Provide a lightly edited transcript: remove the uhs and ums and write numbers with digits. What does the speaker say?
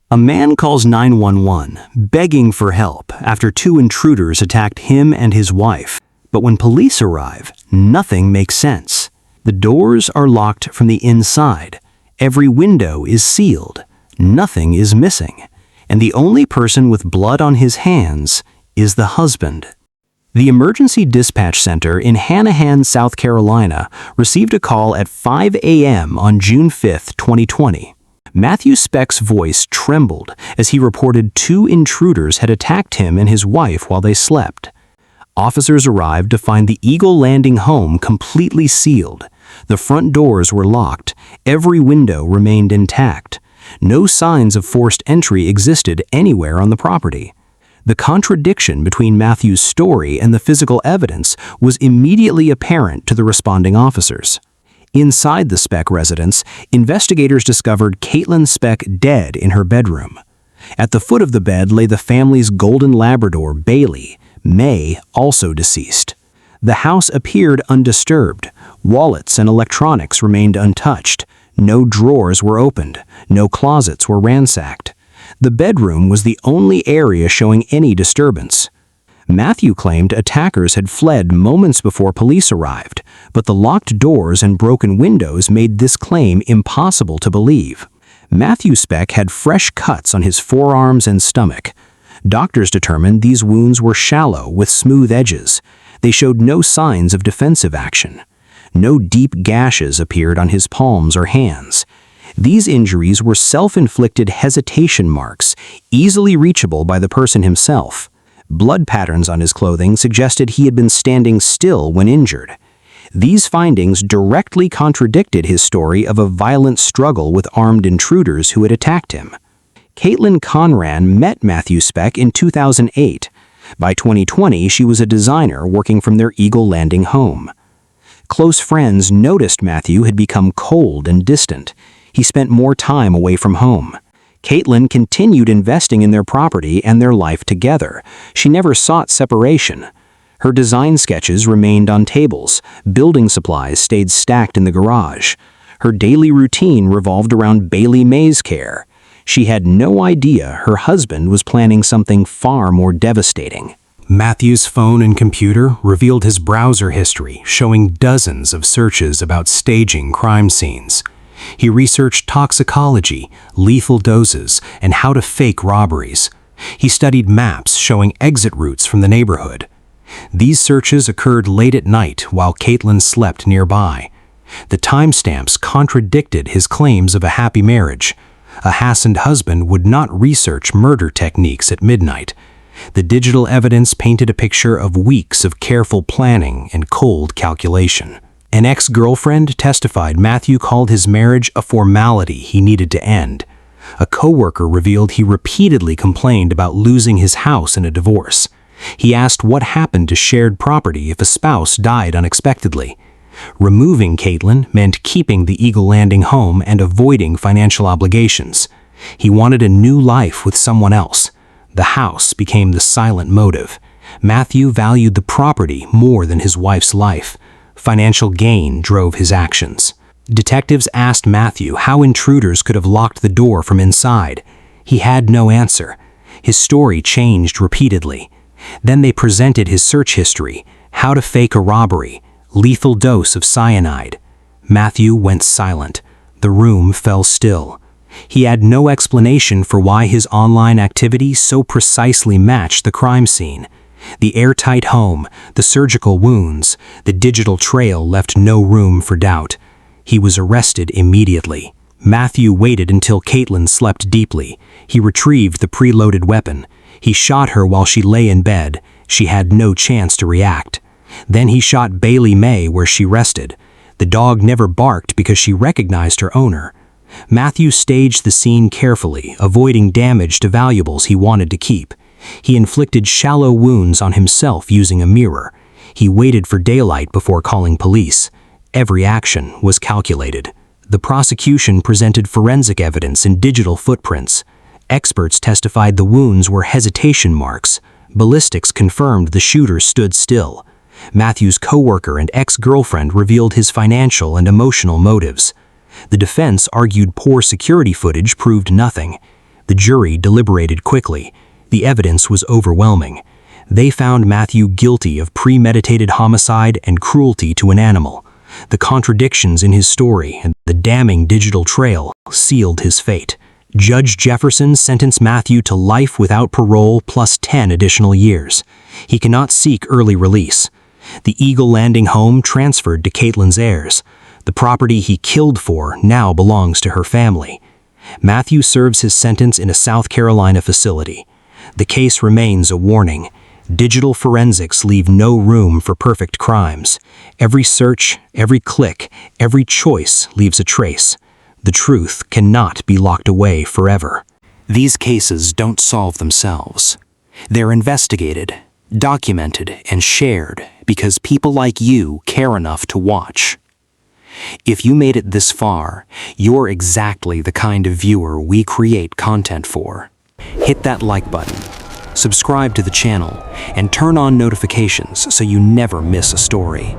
A man calls 911, begging for help after two intruders attacked him and his wife. But when police arrive, nothing makes sense. The doors are locked from the inside. Every window is sealed. Nothing is missing. And the only person with blood on his hands is the husband. The Emergency Dispatch Center in Hanahan, South Carolina, received a call at 5 a.m. on June 5, 2020. Matthew Speck's voice trembled as he reported two intruders had attacked him and his wife while they slept. Officers arrived to find the Eagle Landing home completely sealed. The front doors were locked. Every window remained intact. No signs of forced entry existed anywhere on the property. The contradiction between Matthew's story and the physical evidence was immediately apparent to the responding officers. Inside the Speck residence, investigators discovered Caitlin Speck dead in her bedroom. At the foot of the bed lay the family's golden Labrador, Bailey. May, also deceased. The house appeared undisturbed. Wallets and electronics remained untouched. No drawers were opened. No closets were ransacked. The bedroom was the only area showing any disturbance. Matthew claimed attackers had fled moments before police arrived, but the locked doors and broken windows made this claim impossible to believe. Matthew Speck had fresh cuts on his forearms and stomach. Doctors determined these wounds were shallow with smooth edges. They showed no signs of defensive action. No deep gashes appeared on his palms or hands. These injuries were self-inflicted hesitation marks, easily reachable by the person himself. Blood patterns on his clothing suggested he had been standing still when injured. These findings directly contradicted his story of a violent struggle with armed intruders who had attacked him. Caitlin Conran met Matthew Speck in 2008. By 2020, she was a designer working from their Eagle Landing home. Close friends noticed Matthew had become cold and distant. He spent more time away from home. Caitlin continued investing in their property and their life together. She never sought separation. Her design sketches remained on tables. Building supplies stayed stacked in the garage. Her daily routine revolved around Bailey May's care. She had no idea her husband was planning something far more devastating. Matthew's phone and computer revealed his browser history, showing dozens of searches about staging crime scenes. He researched toxicology, lethal doses, and how to fake robberies. He studied maps showing exit routes from the neighborhood. These searches occurred late at night while Caitlin slept nearby. The timestamps contradicted his claims of a happy marriage. A hassled husband would not research murder techniques at midnight. The digital evidence painted a picture of weeks of careful planning and cold calculation. An ex-girlfriend testified Matthew called his marriage a formality he needed to end. A coworker revealed he repeatedly complained about losing his house in a divorce. He asked what happened to shared property if a spouse died unexpectedly. Removing Caitlin meant keeping the Eagle Landing home and avoiding financial obligations. He wanted a new life with someone else. The house became the silent motive. Matthew valued the property more than his wife's life. Financial gain drove his actions. Detectives asked Matthew how intruders could have locked the door from inside. He had no answer. His story changed repeatedly. Then they presented his search history, how to fake a robbery, lethal dose of cyanide. Matthew went silent. The room fell still. He had no explanation for why his online activity so precisely matched the crime scene. The airtight home, the surgical wounds, the digital trail left no room for doubt. He was arrested immediately. Matthew waited until Caitlin slept deeply. He retrieved the preloaded weapon. He shot her while she lay in bed. She had no chance to react. Then he shot Bailey May where she rested. The dog never barked because she recognized her owner. Matthew staged the scene carefully, avoiding damage to valuables he wanted to keep. He inflicted shallow wounds on himself using a mirror. He waited for daylight before calling police. Every action was calculated. The prosecution presented forensic evidence and digital footprints. Experts testified the wounds were hesitation marks. Ballistics confirmed the shooter stood still. Matthew's coworker and ex-girlfriend revealed his financial and emotional motives. The defense argued poor security footage proved nothing. The jury deliberated quickly. The evidence was overwhelming. They found Matthew guilty of premeditated homicide and cruelty to an animal. The contradictions in his story and the damning digital trail sealed his fate. Judge Jefferson sentenced Matthew to life without parole plus 10 additional years. He cannot seek early release. The Eagle Landing home transferred to Caitlin's heirs. The property he killed for now belongs to her family. Matthew serves his sentence in a South Carolina facility. The case remains a warning. Digital forensics leave no room for perfect crimes. Every search, every click, every choice leaves a trace. The truth cannot be locked away forever. These cases don't solve themselves. They're investigated, documented, and shared because people like you care enough to watch. If you made it this far, you're exactly the kind of viewer we create content for. Hit that like button, subscribe to the channel, and turn on notifications so you never miss a story.